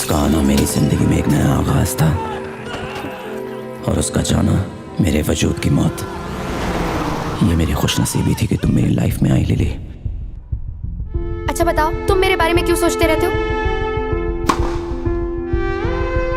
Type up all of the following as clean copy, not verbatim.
उसका आना मेरी जिंदगी में एक नया आगाज था और उसका जाना मेरे वजूद की मौत। ये मेरी खुशनसीबी थी कि तुम मेरी लाइफ में आई लिली। अच्छा बताओ, तुम मेरे बारे में क्यों सोचते रहते हो?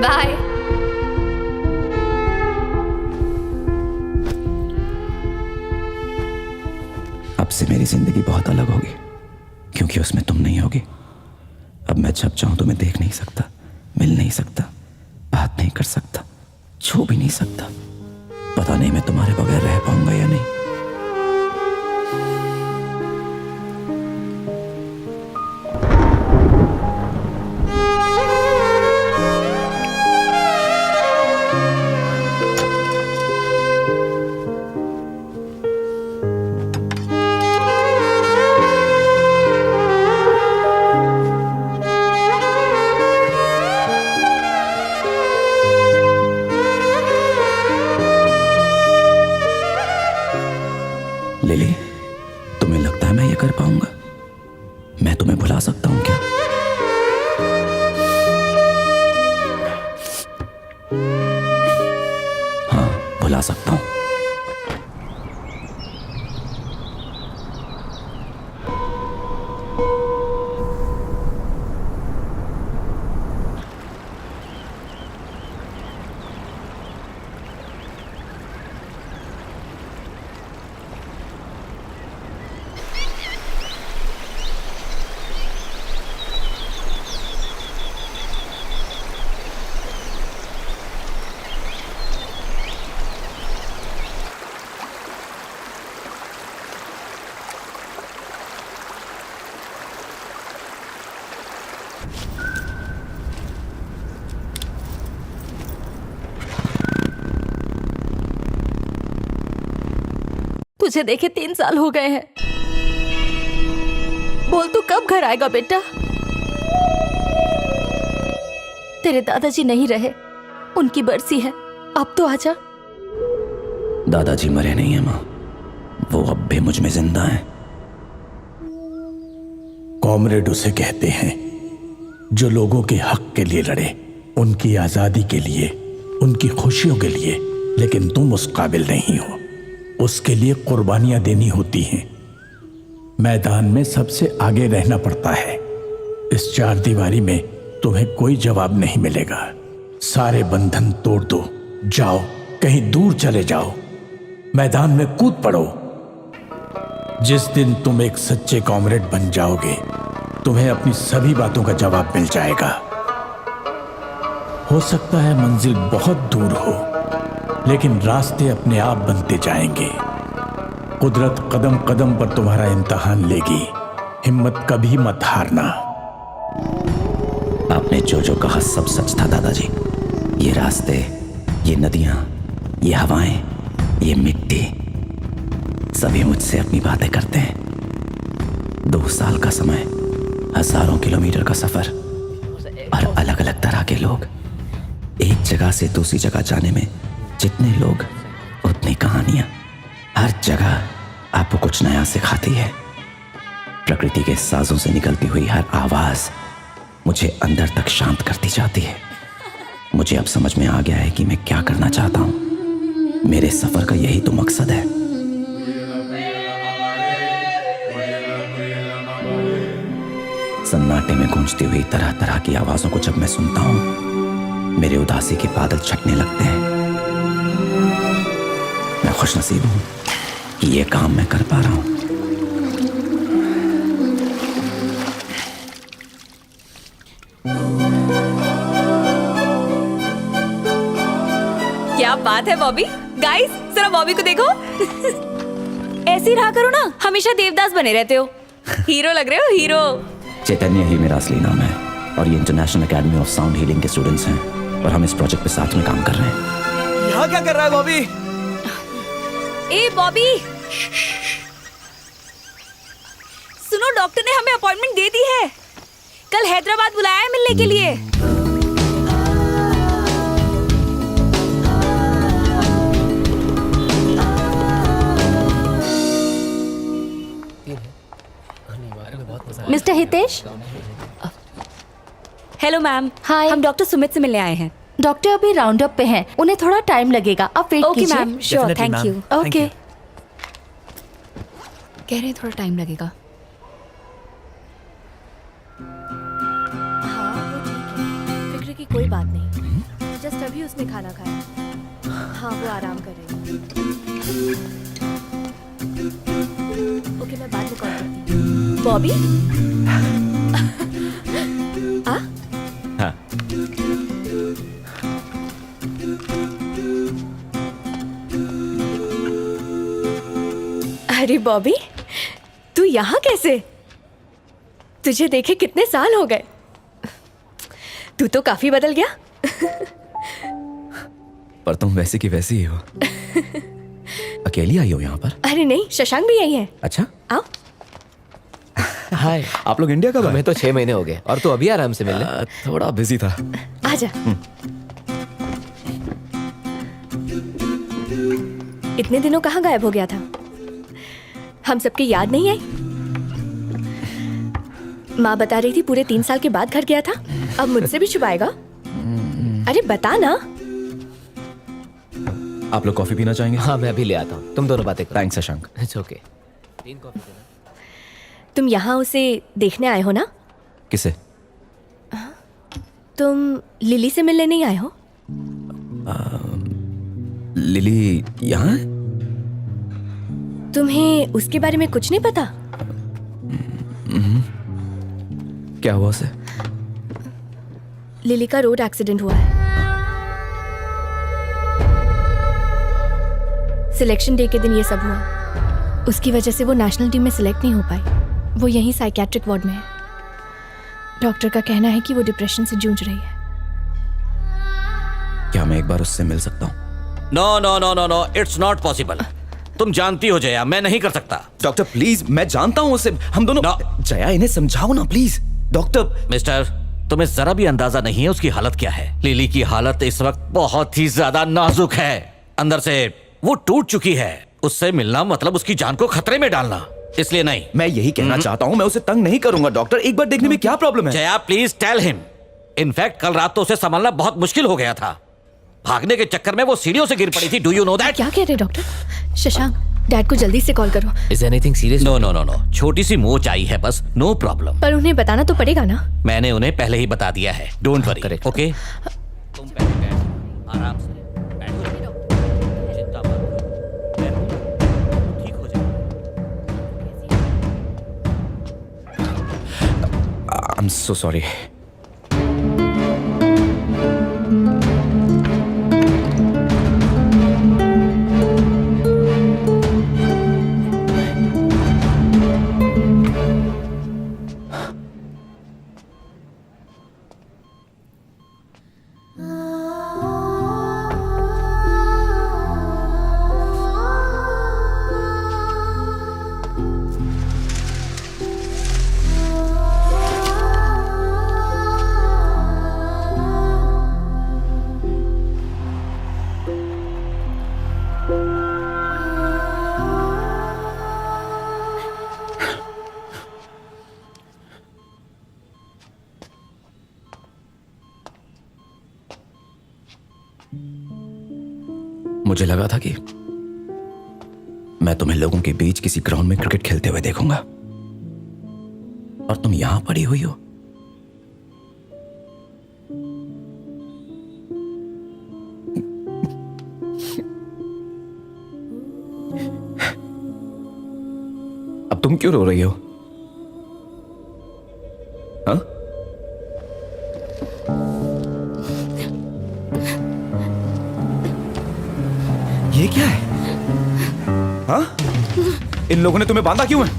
बाय। अब से मेरी जिंदगी बहुत अलग होगी क्योंकि उसमें तुम नहीं होगी। अब मैं जब चाहूं तुम्हें देख नहीं सकता, मिल नहीं सकता, बात नहीं कर सकता, छू भी नहीं सकता। पता नहीं मैं तुम्हारे बगैर रह पाऊंगा या नहीं। लिली, तुम्हें लगता है मैं ये कर पाऊंगा? मैं तुम्हें भुला सकता हूं क्या? हाँ, भुला सकता हूं। तुझे देखे 3 साल हो गए हैं। बोल तू कब घर आएगा बेटा? तेरे दादाजी नहीं रहे, उनकी बरसी है, अब तो आजा। दादाजी मरे नहीं है माँ, वो अब भी मुझ में जिंदा हैं। कॉमरेड उसे कहते हैं जो लोगों के हक के लिए लड़े, उनकी आजादी के लिए, उनकी खुशियों के लिए। लेकिन तुम उस काबिल नहीं हो। उसके लिए कुर्बानियां देनी होती हैं। मैदान में सबसे आगे रहना पड़ता है। इस 4 दीवारी में तुम्हें कोई जवाब नहीं मिलेगा। सारे बंधन तोड़ दो, जाओ कहीं दूर चले जाओ, मैदान में कूद पड़ो। जिस दिन तुम एक सच्चे कॉमरेड बन जाओगे, तुम्हें अपनी सभी बातों का जवाब मिल जाएगा। हो सकता है मंजिल बहुत दूर हो, लेकिन रास्ते अपने आप बनते जाएंगे। कुदरत कदम कदम पर तुम्हारा इम्तिहान लेगी। हिम्मत कभी मत हारना। आपने जो जो कहा सब सच था दादाजी। ये रास्ते, ये नदियां, ये हवाएं, ये मिट्टी, सभी मुझसे अपनी बातें करते हैं। 2 साल का समय, हजारों किलोमीटर का सफर और अलग अलग तरह के लोग। एक जगह से दूसरी जगह जाने में जितने लोग उतनी कहानियां। हर जगह आपको कुछ नया सिखाती है। प्रकृति के साजों से निकलती हुई हर आवाज मुझे अंदर तक शांत करती जाती है। मुझे अब समझ में आ गया है कि मैं क्या करना चाहता हूं। मेरे सफर का यही तो मकसद है। सन्नाटे में गूंजती हुई तरह तरह की आवाजों को जब मैं सुनता हूं, मेरे उदासी के बादल छटने लगते हैं। मैं खुशनसीब हूं कि ये काम मैं कर पा रहा हूं। क्या बात है बॉबी। गाइस जरा बॉबी को देखो। ऐसे ही रहा करो ना, हमेशा देवदास बने रहते हो। हीरो लग रहे हो, हीरो। चैतन्य ही मेरा असली नाम है और ये international academy of sound healing के स्टूडेंट्स हैं और हम इस प्रोजेक्ट पे साथ में काम कर रहे हैं। यहाँ क्या कर रहा है बॉबी? ए बॉबी, सुनो, डॉक्टर ने हमें अपॉइंटमेंट दे दी है। कल हैदराबाद बुलाया है मिलने के लिए। Mister Hitesh, hello ma'am. Hi. हम डॉक्टर सुमित से मिलने आए हैं। डॉक्टर अभी राउंड अप पे हैं, उन्हें थोड़ा टाइम लगेगा, आप वेट ओके कीजिए। Ma'am, sure, Definitely, thank ma'am. You. Thank okay. you. कह रहे हैं थोड़ा टाइम लगेगा। हाँ वो ठीक है, फिक्र की कोई बात नहीं। जस्ट अभी उसने खाना खाया। हाँ वो आराम कर रही है। ओके मैं बाद में कॉल करती हूँ। बॉबी आ हाँ अरे बॉबी तू यहाँ कैसे? तुझे देखे कितने साल हो गए। तू तो काफी बदल गया। पर तुम वैसी की वैसी ही हो। अकेली आई हो यहाँ पर? अरे नहीं, शशांक भी यही है। अच्छा, आओ। हाय। आप लोग इंडिया कब आए? हमें तो 6 महीने हो गए और तू अभी आराम से मिलने। थोड़ा बिजी था। आजा। इतने दिनों कहाँ गायब हो गया था? हम सबकी याद नहीं आई? माँ बता रही थी पूरे 3 साल के बाद घर गया था, अब मुझसे भी छुपाएगा? अरे बता ना। आप लोग कॉफी पीना चाहेंगे? हाँ मैं अभी ले आता हूँ, तुम दोनों बातें करो। Thanks Shashank. It's okay. 3 coffee देना। तुम यहाँ उसे देखने आए हो ना? किसे? तुम लिली से मिलने नहीं आए हो? लिली यहाँ है? तुम्हें उसके बारे में कुछ नहीं पता? क्या हुआ उसे? लिली का रोड एक्सीडेंट हुआ है। सिलेक्शन डे के दिन ये सब हुआ। उसकी वजह से वो नेशनल टीम में सिलेक्ट नहीं हो पाई। वो यहीं साइकियाट्रिक वार्ड में है। डॉक्टर का कहना है कि वो डिप्रेशन से जूझ रही है। क्या मैं एक बार उससे मिल सकता हूँ? No no no no no, it's not possible. तुम जानती हो जया, मैं नहीं कर सकता। डॉक्टर प्लीज, मैं जानता हूँ उसे, हम दोनों। No. जया इन्हें समझाओ ना प्लीज। डॉक्टर। मिस्टर, तुम्हें जरा भी अंदाजा नहीं है उसकी हालत क्या है। लिली की हालत इस वक्त बहुत ही ज्यादा नाजुक है। अंदर से वो टूट चुकी है। उससे मिलना मतलब उसकी जान को खतरे में डालना। इसलिए नहीं। मैं यही कहना चाहता हूँ, मैं उसे तंग नहीं करूंगा डॉक्टर। एक बार देखने में क्या प्रॉब्लम है? Jaya please tell him. In fact कल रात तो उसे संभालना बहुत मुश्किल हो गया था। भागने के चक्कर में वो सीढ़ियों से गिर पड़ी थी। Do you know that? क्या कह रहे डॉक्टर? शशांक, डैड को जल्दी से कॉल करो। Is anything serious? No no no no, छोटी सी मोच आई है बस, नो प्रॉब्लम। पर उन्हें बताना तो पड़ेगा ना? मैंने उन्हें पहले ही बता दिया है। Don't worry, Correct. ओके? तुम पहले बैठो, आराम से बैठो। चिंता मत करो, मैं हूं, ठीक हो जाएगा। I am so sorry. मुझे लगा था कि मैं तुम्हें लोगों के बीच किसी ग्राउंड में क्रिकेट खेलते हुए देखूंगा, और तुम यहां पड़ी हुई हो। अब तुम क्यों रो रही हो? हाँ? ये क्या है? हाँ? इन लोगों ने तुम्हें बांधा क्यों है?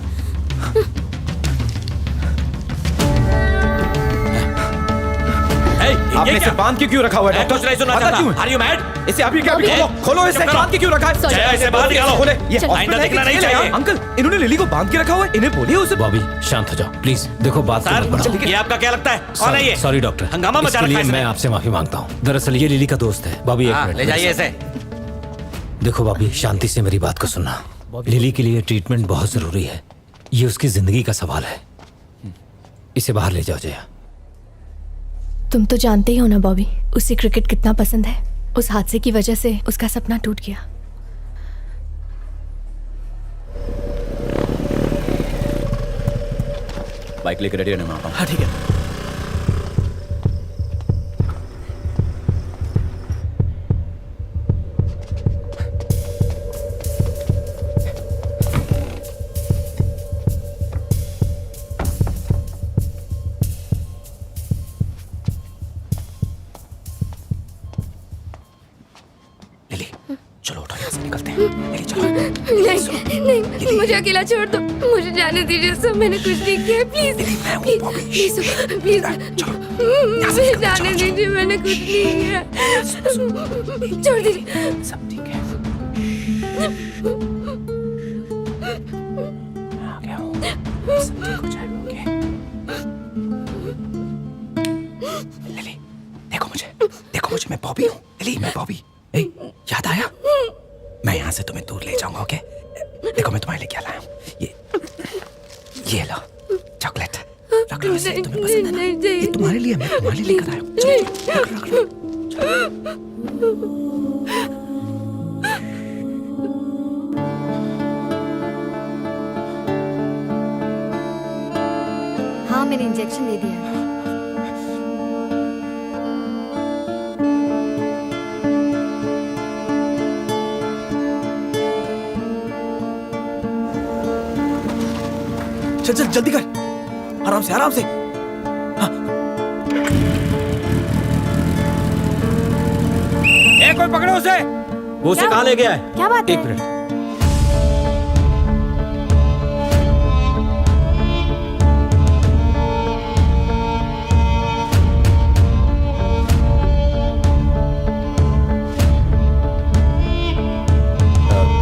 आपने इसे बांध के क्यों रखा हुआ है मैं डॉक्टर? कुछ नहीं सुनना बांधा क्यों है? चाहता। Are you mad? इसे अभी क्या अभी- खोलो इसे, बांध के क्यों रखा है? जया, इसे बाहर निकालो। खोले। ये चलो। हॉस्पिटल आइंदा है कि दिखना नहीं जेल है? चाहिए। अंकल, इन्होंने लिली को बांध के रखा हुआ है, इन्हें बोलिए उसे। बॉबी शांत हो जाओ प्लीज। देखो बात को मत सर, बढ़ाओ। ये आपका क्या लगता है? कौन है ये? सॉरी डॉक्टर, हंगामा मचा इसके रखा लिए है मैं इसने। आपसे माफी मांगता हूँ। दरअसल ये लिली का दोस्त है। बॉबी एक हाँ, मिनट ले जाइए इसे। देखो बॉबी, शांति से मेरी बात को सुनना। लिली के लिए ट्रीटमेंट बहुत जरूरी है। ये उसकी जिंदगी का सवाल है। इसे बाहर ले जाओ जया। तुम तो जानते ही हो ना बॉबी, उसे क्रिकेट कितना पसंद है। उस हादसे की वजह से उसका सपना टूट गया। बाइक लेकर रेडी रहना, मैं आता हूँ। हाँ ठीक है। लिली चलो उठो, यहाँ से निकलते हैं। लिली चलो। नहीं, मुझे अकेला छोड़ दो, मुझे जाने दीजिए सर, मैंने कुछ नहीं किया, प्लीज प्लीज प्लीज मुझे जाने दीजिए, मैंने कुछ नहीं किया, छोड़ दीजिए। सब ठीक है, आ गया हूँ, सब ठीक हो जाएगा। ओके लिली, देखो मुझे, मैं बॉबी हूँ। लिली मैं बॉबी। ए, याद आया? मैं यहाँ से तुम्हें दूर ले जाऊंगा। ओके देखो मैं तुम्हारे लिए क्या लाया हूँ। ये लो चॉकलेट, रख लो इसे, तुम्हें पसंद है ना? ये तुम्हारे लिए, मैं तुम्हारे लिए लेकर आया हूँ। चलो, रख लो। हाँ मैंने इंजेक्शन दे दिया। चल चल जल्दी कर, आराम से आराम से। हाँ। कोई पकड़ो उसे। वो उसे कहाँ ले गया है? क्या बात है? एक मिनट।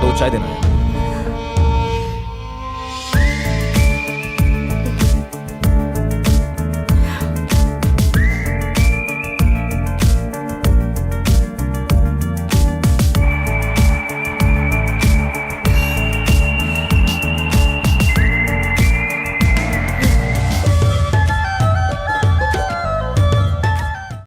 दो चाय देना।